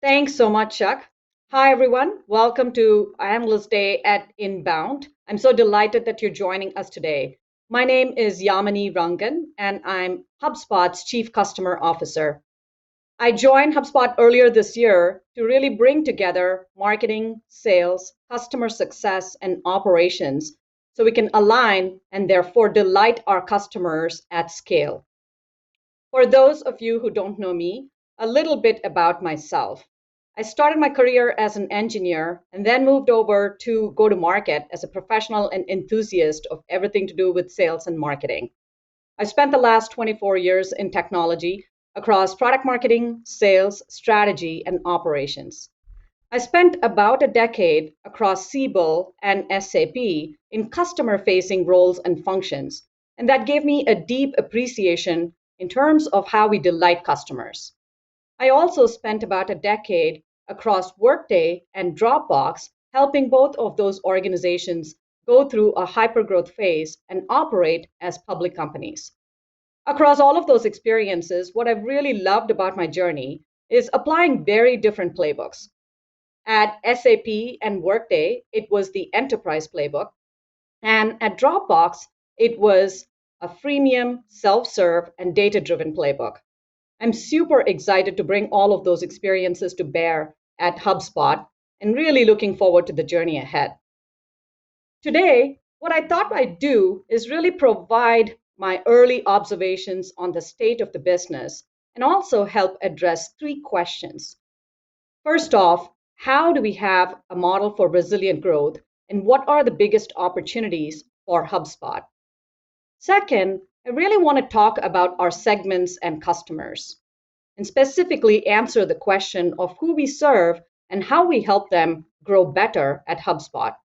Thanks so much, Chuck. Hi, everyone. Welcome to Analyst Day at Inbound. I'm so delighted that you're joining us today. My name is Yamini Rangan, and I'm HubSpot's Chief Customer Officer. I joined HubSpot earlier this year to really bring together marketing, sales, customer success, and operations so we can align and therefore delight our customers at scale. For those of you who don't know me, a little bit about myself. I started my career as an engineer and then moved over to go to market as a professional and enthusiast of everything to do with sales and marketing. I spent the last 24 years in technology across product marketing, sales, strategy, and operations. I spent about a decade across Siebel and SAP in customer facing roles and functions, and that gave me a deep appreciation in terms of how we delight customers. I also spent about a decade across Workday and Dropbox, helping both of those organizations go through a hypergrowth phase and operate as public companies. Across all of those experiences, what I've really loved about my journey is applying very different playbooks. At SAP and Workday, it was the enterprise playbook. And at Dropbox, it was a freemium, self serve, and data driven playbook. I'm super excited to bring all of those experiences to bear at HubSpot and really looking forward to the journey ahead. Today, what I thought I'd do is really provide my early observations on the state of the business and also help address three questions. First off, how do we have a model for resilient growth, and what are the biggest opportunities for HubSpot? Second, I really want to talk about our segments and customers, and specifically answer the question of who we serve and how we help them grow better at HubSpot.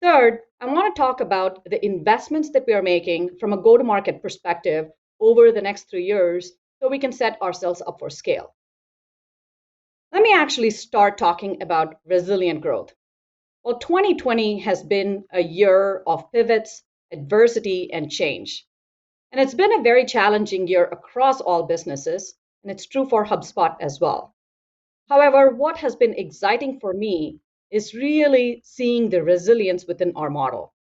Third, I want to talk about the investments that we are making from a go to market perspective over the next 3 years so we can set ourselves up for scale. Let me actually start talking about resilient growth. Well, 2020 has been a year of pivots, adversity, and change. And it's been a very challenging year across all businesses, and it's true for HubSpot as well. However, what has been exciting for me is really seeing the resilience within our model.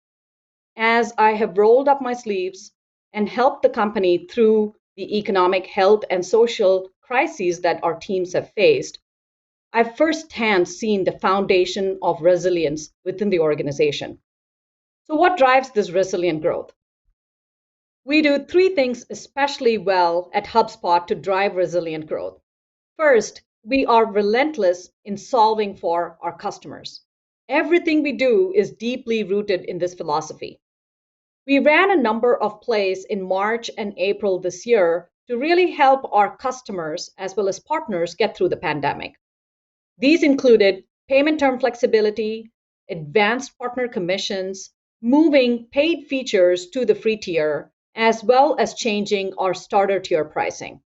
As I have rolled up my sleeves and helped the company through the economic, health, and social crises that our teams have faced, I've firsthand seen the foundation of resilience within the organization. So, what drives this resilient growth? We do three things especially well at HubSpot to drive resilient growth. First, we are relentless in solving for our customers. Everything we do is deeply rooted in this philosophy. We ran a number of plays in March and April this year to really help our customers as well as partners get through the pandemic. These included payment term flexibility, advanced partner commissions, moving paid features to the free tier, as well as changing our starter tier pricing.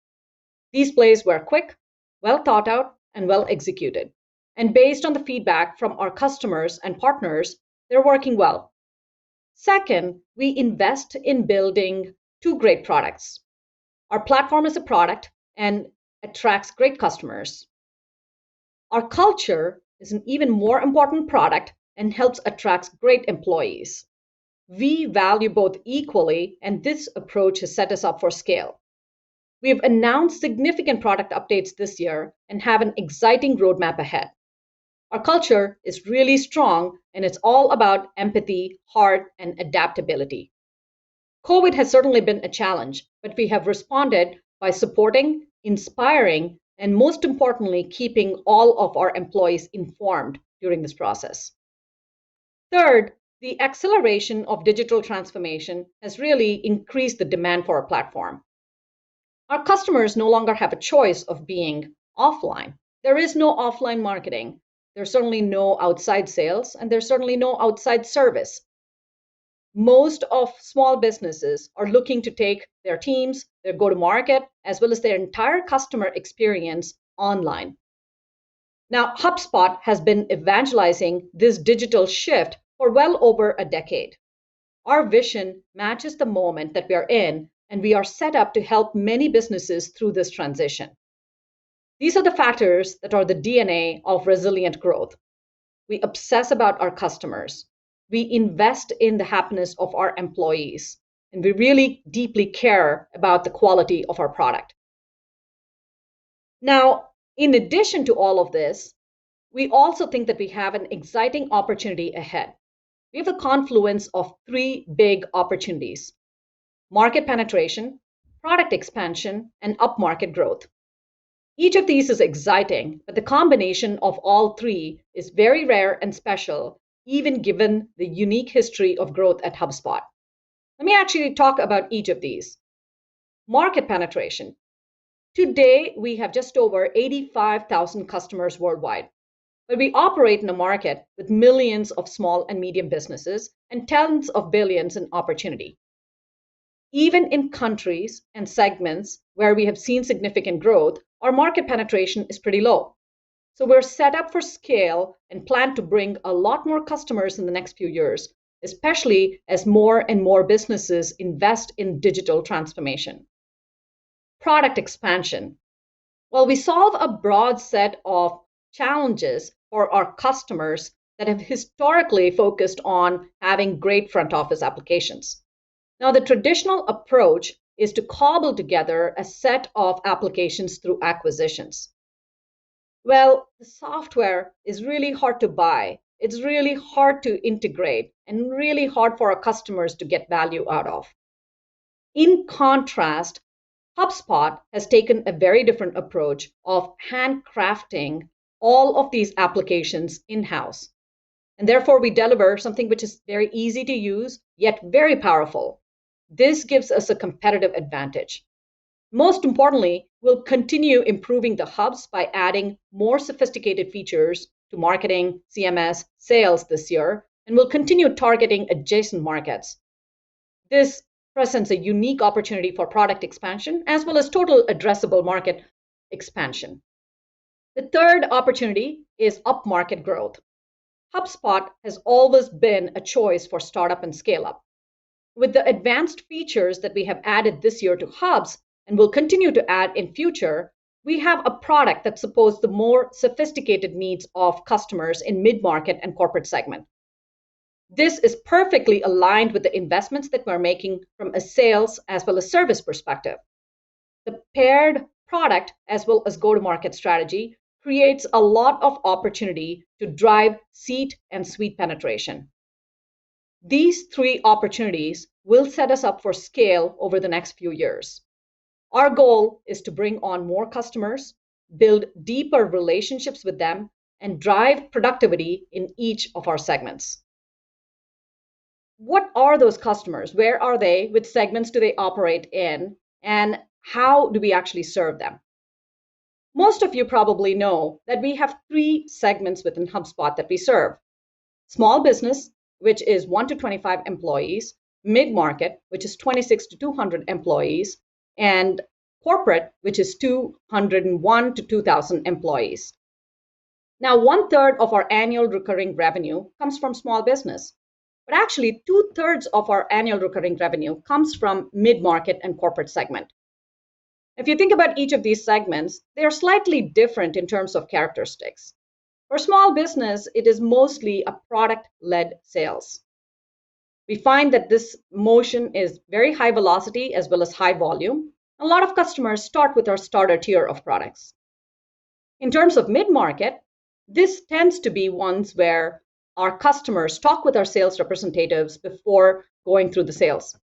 These plays were quick, well thought out, and well executed. And based on the feedback from our customers and partners, they're working well. Second, we invest in building two great products. Our platform is a product and attracts great customers. Our culture is an even more important product and helps attract great employees. We value both equally, and this approach has set us up for scale. We have announced significant product updates this year and have an exciting roadmap ahead. Our culture is really strong, and it's all about empathy, heart, and adaptability. COVID has certainly been a challenge, but we have responded by supporting, inspiring, and most importantly, keeping all of our employees informed during this process. Third, the acceleration of digital transformation has really increased the demand for our platform. Our customers no longer have a choice of being offline. There is no offline marketing. There's certainly no outside sales, and there's certainly no outside service. Most of small businesses are looking to take their teams, their go to market, as well as their entire customer experience online. Now, HubSpot has been evangelizing this digital shift for well over a decade. Our vision matches the moment that we are in, and we are set up to help many businesses through this transition. These are the factors that are the DNA of resilient growth. We obsess about our customers. We invest in the happiness of our employees. And we really deeply care about the quality of our product. Now, in addition to all of this, we also think that we have an exciting opportunity ahead. We have a confluence of three big opportunities: market penetration, product expansion, and upmarket growth. Each of these is exciting, but the combination of all three is very rare and special, even given the unique history of growth at HubSpot. Let me actually talk about each of these. Market penetration. Today, we have just over 85,000 customers worldwide, but we operate in a market with millions of small and medium businesses and tens of billions in opportunity. Even in countries and segments where we have seen significant growth, our market penetration is pretty low. So we're set up for scale and plan to bring a lot more customers in the next few years, especially as more and more businesses invest in digital transformation. Product expansion. Well, we solve a broad set of challenges for our customers that have historically focused on having great front office applications. Now, the traditional approach is to cobble together a set of applications through acquisitions. Well, the software is really hard to buy. It's really hard to integrate and really hard for our customers to get value out of. In contrast, HubSpot has taken a very different approach of handcrafting all of these applications in-house. And therefore, we deliver something which is very easy to use, yet very powerful. This gives us a competitive advantage. Most importantly, we'll continue improving the hubs by adding more sophisticated features to marketing, CMS, sales this year, and we'll continue targeting adjacent markets. This presents a unique opportunity for product expansion as well as total addressable market expansion. The third opportunity is upmarket growth. HubSpot has always been a choice for startup and scale up. With the advanced features that we have added this year to Hubs and will continue to add in future, we have a product that supports the more sophisticated needs of customers in mid-market and corporate segment. This is perfectly aligned with the investments that we're making from a sales as well as service perspective. The paired product as well as go-to-market strategy creates a lot of opportunity to drive seat and suite penetration. These three opportunities will set us up for scale over the next few years. Our goal is to bring on more customers, build deeper relationships with them, and drive productivity in each of our segments. What are those customers? Where are they? Which segments do they operate in? And how do we actually serve them? Most of you probably know that we have three segments within HubSpot that we serve. Small business, which is 1 to 25 employees, mid-market, which is 26 to 200 employees, and corporate, which is 201 to 2,000 employees. Now, 1/3 of our annual recurring revenue comes from small business, but actually 2/3 of our annual recurring revenue comes from mid-market and corporate segment. If you think about each of these segments, they are slightly different in terms of characteristics. For small business, it is mostly a product-led sales. We find that this motion is very high velocity as well as high volume. A lot of customers start with our starter tier of products. In terms of mid-market, this tends to be ones where our customers talk with our sales representatives before going through the sales.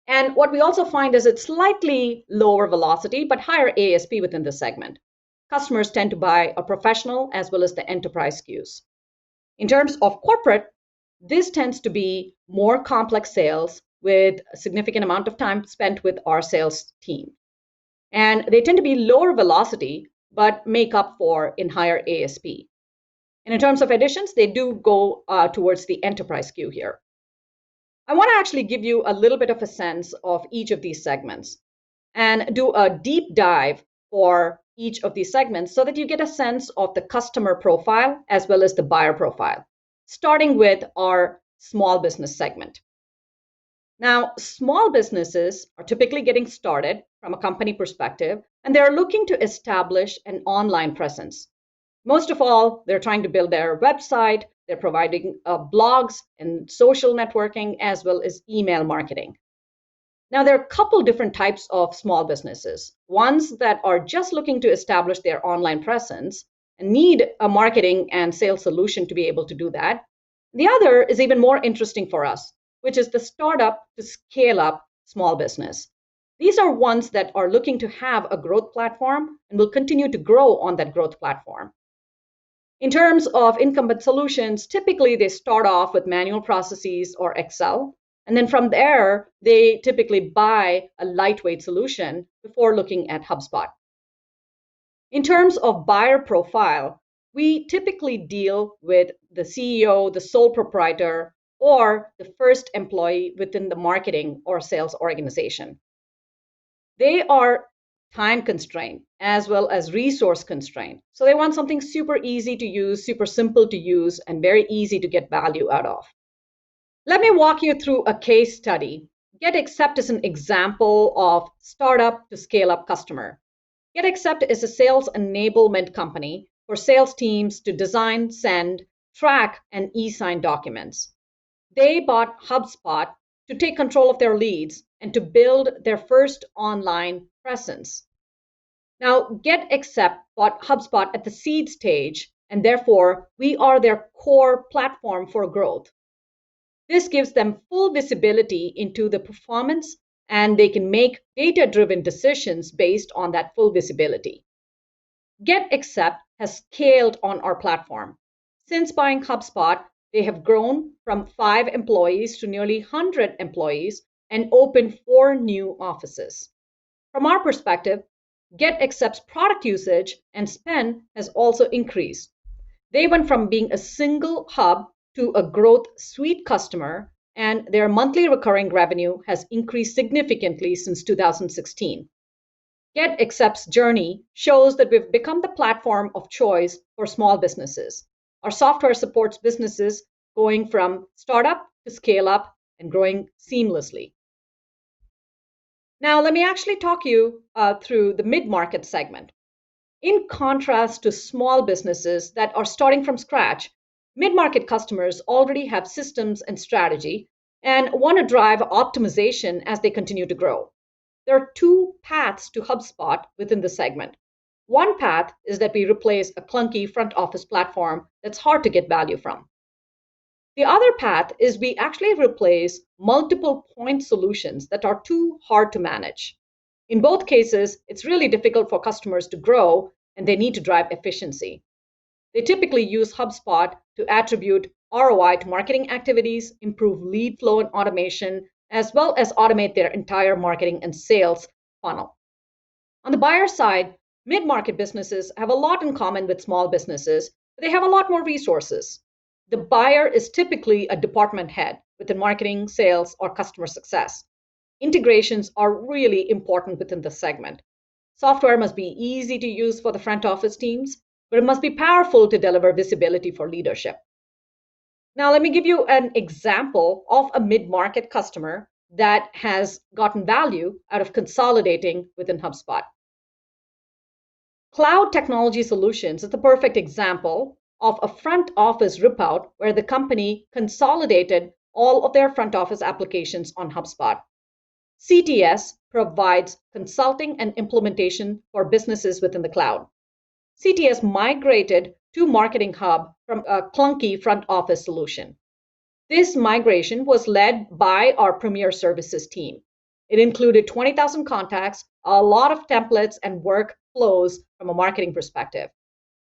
And what we also find is it's slightly lower velocity, but higher ASP within the segment. Customers tend to buy a professional as well as the enterprise SKUs. In terms of corporate, this tends to be more complex sales with a significant amount of time spent with our sales team. And they tend to be lower velocity, but make up for in higher ASP. And in terms of additions, they do go towards the enterprise SKU here. I want to actually give you a little bit of a sense of each of these segments and do a deep dive for each of these segments so that you get a sense of the customer profile as well as the buyer profile, starting with our small business segment. Now, small businesses are typically getting started from a company perspective and they're looking to establish an online presence. Most of all, they're trying to build their website, they're providing blogs and social networking, as well as email marketing. Now, there are a couple different types of small businesses. Ones that are just looking to establish their online presence and need a marketing and sales solution to be able to do that. The other is even more interesting for us, which is the startup to scale up small business. These are ones that are looking to have a growth platform and will continue to grow on that growth platform. In terms of incumbent solutions, typically they start off with manual processes or Excel. And then from there, they typically buy a lightweight solution before looking at HubSpot. In terms of buyer profile, we typically deal with the CEO, the sole proprietor, or the first employee within the marketing or sales organization. They are time constrained as well as resource constrained. So they want something super easy to use, super simple to use, and very easy to get value out of. Let me walk you through a case study. GetAccept is an example of startup to scale up customer. GetAccept is a sales enablement company for sales teams to design, send, track, and e-sign documents. They bought HubSpot to take control of their leads and to build their first online presence. Now, GetAccept bought HubSpot at the seed stage, and therefore we are their core platform for growth. This gives them full visibility into the performance, and they can make data-driven decisions based on that full visibility. GetAccept has scaled on our platform. Since buying HubSpot, they have grown from 5 employees to nearly 100 employees and opened 4 new offices. From our perspective, GetAccept's product usage and spend has also increased. They went from being a single hub to a growth suite customer, and their monthly recurring revenue has increased significantly since 2016. GetAccept's journey shows that we've become the platform of choice for small businesses. Our software supports businesses going from startup to scale up and growing seamlessly. Now, let me actually talk you through the mid-market segment. In contrast to small businesses that are starting from scratch, mid-market customers already have systems and strategy and want to drive optimization as they continue to grow. There are 2 paths to HubSpot within the segment. One path is that we replace a clunky front office platform that's hard to get value from. The other path is we actually replace multiple point solutions that are too hard to manage. In both cases, it's really difficult for customers to grow and they need to drive efficiency. They typically use HubSpot to attribute ROI to marketing activities, improve lead flow and automation, as well as automate their entire marketing and sales funnel. On the buyer side, mid-market businesses have a lot in common with small businesses, but they have a lot more resources. The buyer is typically a department head within marketing, sales, or customer success. Integrations are really important within the segment. Software must be easy to use for the front office teams, but it must be powerful to deliver visibility for leadership. Now, let me give you an example of a mid-market customer that has gotten value out of consolidating within HubSpot. Cloud Technology Solutions is the perfect example of a front office rip-out where the company consolidated all of their front office applications on HubSpot. CTS provides consulting and implementation for businesses within the cloud. CTS migrated to Marketing Hub from a clunky front office solution. This migration was led by our Premier Services team. It included 20,000 contacts, a lot of templates and workflows from a marketing perspective.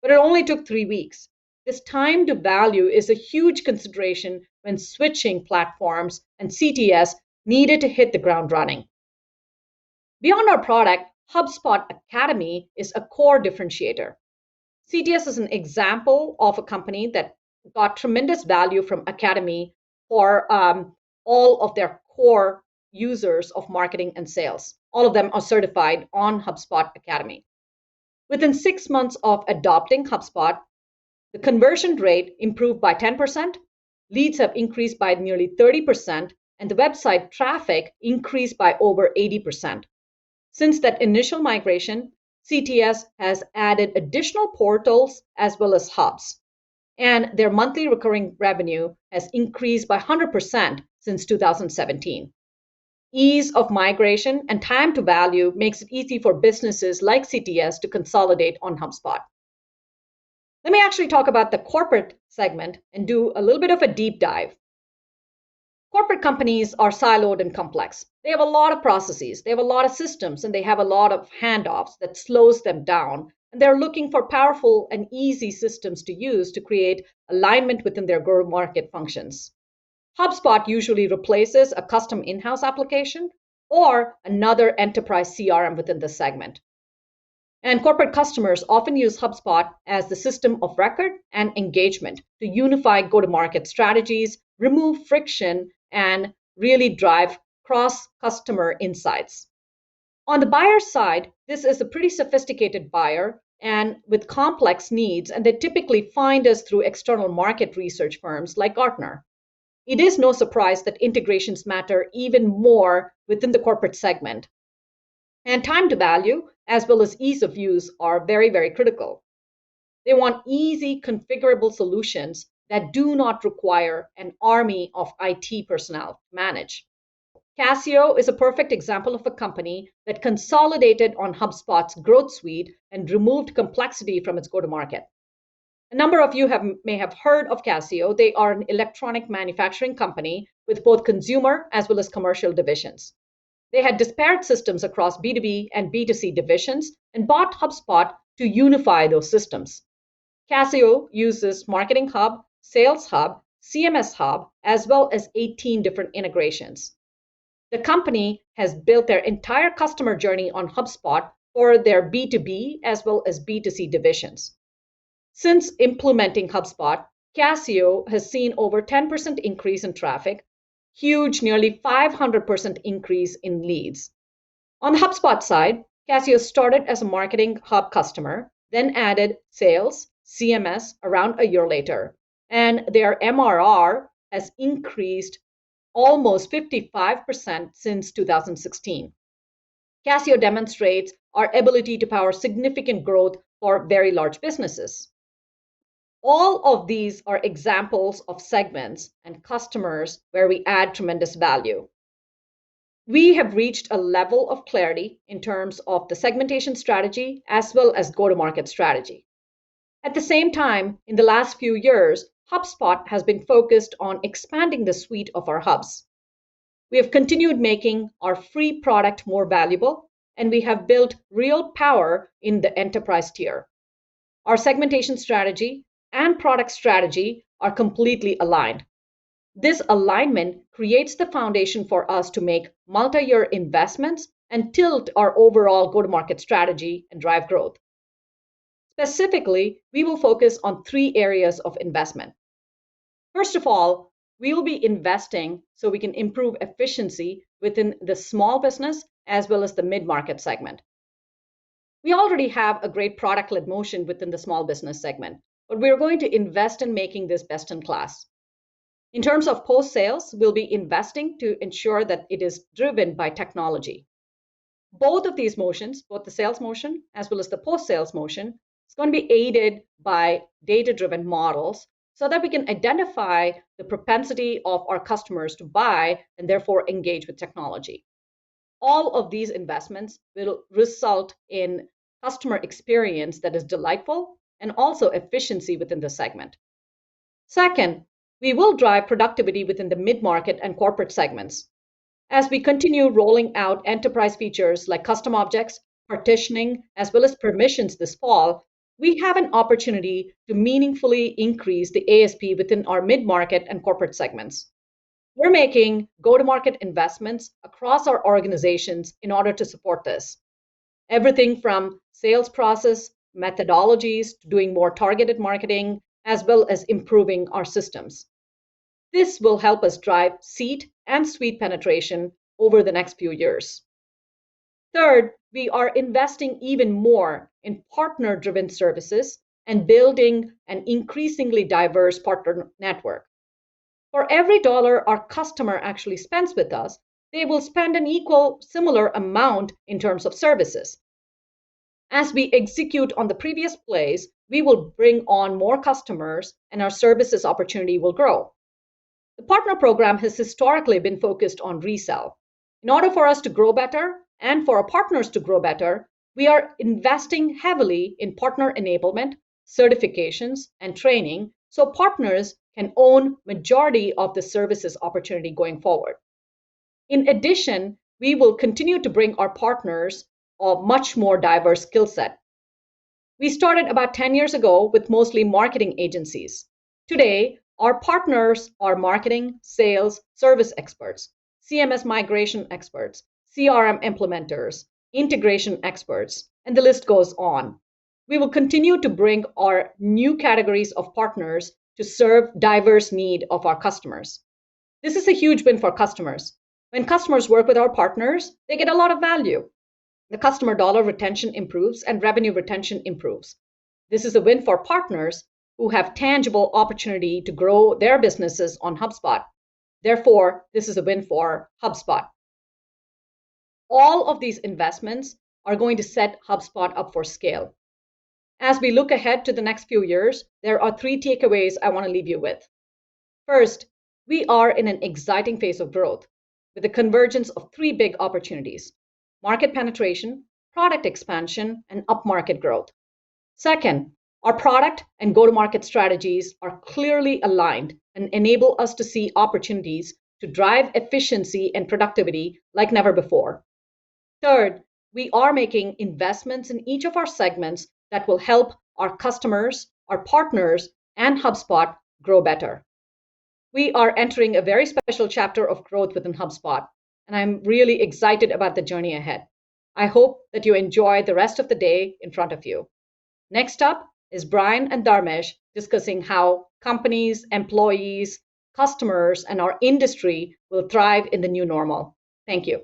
But it only took 3 weeks. This time to value is a huge consideration when switching platforms, and CTS needed to hit the ground running. Beyond our product, HubSpot Academy is a core differentiator. CTS is an example of a company that got tremendous value from Academy for all of their core users of marketing and sales. All of them are certified on HubSpot Academy. Within 6 months of adopting HubSpot, the conversion rate improved by 10%, leads have increased by nearly 30%, and the website traffic increased by over 80%. Since that initial migration, CTS has added additional portals as well as hubs, and their monthly recurring revenue has increased by 100% since 2017. Ease of migration and time to value makes it easy for businesses like CTS to consolidate on HubSpot. Let me actually talk about the corporate segment and do a little bit of a deep dive. Corporate companies are siloed and complex. They have a lot of processes, they have a lot of systems, and they have a lot of handoffs that slows them down. And they're looking for powerful and easy systems to use to create alignment within their go-to-market functions. HubSpot usually replaces a custom in-house application or another enterprise CRM within the segment. And corporate customers often use HubSpot as the system of record and engagement to unify go-to-market strategies, remove friction, and really drive cross-customer insights. On the buyer side, this is a pretty sophisticated buyer and with complex needs, and they typically find us through external market research firms like Gartner. It is no surprise that integrations matter even more within the corporate segment. And time to value, as well as ease of use, are very, very critical. They want easy, configurable solutions that do not require an army of IT personnel to manage. Casio is a perfect example of a company that consolidated on HubSpot's growth suite and removed complexity from its go-to-market. A number of you may have heard of Casio. They are an electronic manufacturing company with both consumer as well as commercial divisions. They had disparate systems across B2B and B2C divisions and bought HubSpot to unify those systems. Casio uses Marketing Hub, Sales Hub, CMS Hub, as well as 18 different integrations. The company has built their entire customer journey on HubSpot for their B2B as well as B2C divisions. Since implementing HubSpot, Casio has seen over 10% increase in traffic, huge, nearly 500% increase in leads. On the HubSpot side, Casio started as a Marketing Hub customer, then added Sales, CMS around a year later, and their MRR has increased almost 55% since 2016. Casio demonstrates our ability to power significant growth for very large businesses. All of these are examples of segments and customers where we add tremendous value. We have reached a level of clarity in terms of the segmentation strategy as well as go-to-market strategy. At the same time, in the last few years, HubSpot has been focused on expanding the suite of our hubs. We have continued making our free product more valuable, and we have built real power in the enterprise tier. Our segmentation strategy and product strategy are completely aligned. This alignment creates the foundation for us to make multi-year investments and tilt our overall go-to-market strategy and drive growth. Specifically, we will focus on 3 areas of investment. First of all, we will be investing so we can improve efficiency within the small business as well as the mid-market segment. We already have a great product-led motion within the small business segment, but we're going to invest in making this best in class. In terms of post-sales, we'll be investing to ensure that it is driven by technology. Both of these motions, both the sales motion as well as the post-sales motion, is going to be aided by data-driven models so that we can identify the propensity of our customers to buy and therefore engage with technology. All of these investments will result in customer experience that is delightful and also efficiency within the segment. Second, we will drive productivity within the mid-market and corporate segments. As we continue rolling out enterprise features like custom objects, partitioning, as well as permissions this fall, we have an opportunity to meaningfully increase the ASP within our mid-market and corporate segments. We're making go-to-market investments across our organizations in order to support this. Everything from sales process, methodologies, to doing more targeted marketing, as well as improving our systems. This will help us drive seat and suite penetration over the next few years. Third, we are investing even more in partner-driven services and building an increasingly diverse partner network. For every dollar our customer actually spends with us, they will spend an similar amount in terms of services. As we execute on the previous plays, we will bring on more customers and our services opportunity will grow. The partner program has historically been focused on resell. In order for us to grow better and for our partners to grow better, we are investing heavily in partner enablement, certifications, and training so partners can own majority of the services opportunity going forward. In addition, we will continue to bring our partners a much more diverse skill set. We started about 10 years ago with mostly marketing agencies. Today, our partners are marketing, sales, service experts, CMS migration experts, CRM implementers, integration experts, and the list goes on. We will continue to bring our new categories of partners to serve diverse need of our customers. This is a huge win for customers. When customers work with our partners, they get a lot of value. The customer dollar retention improves and revenue retention improves. This is a win for partners who have tangible opportunity to grow their businesses on HubSpot. Therefore, this is a win for HubSpot. All of these investments are going to set HubSpot up for scale. As we look ahead to the next few years, there are 3 takeaways I want to leave you with. First, we are in an exciting phase of growth with the convergence of 3 big opportunities: market penetration, product expansion, and upmarket growth. Second, our product and go-to-market strategies are clearly aligned and enable us to see opportunities to drive efficiency and productivity like never before. Third, we are making investments in each of our segments that will help our customers, our partners, and HubSpot grow better. We are entering a very special chapter of growth within HubSpot, and I'm really excited about the journey ahead. I hope that you enjoy the rest of the day in front of you. Next up is Brian and Dharmesh discussing how companies, employees, customers, and our industry will thrive in the new normal. Thank you.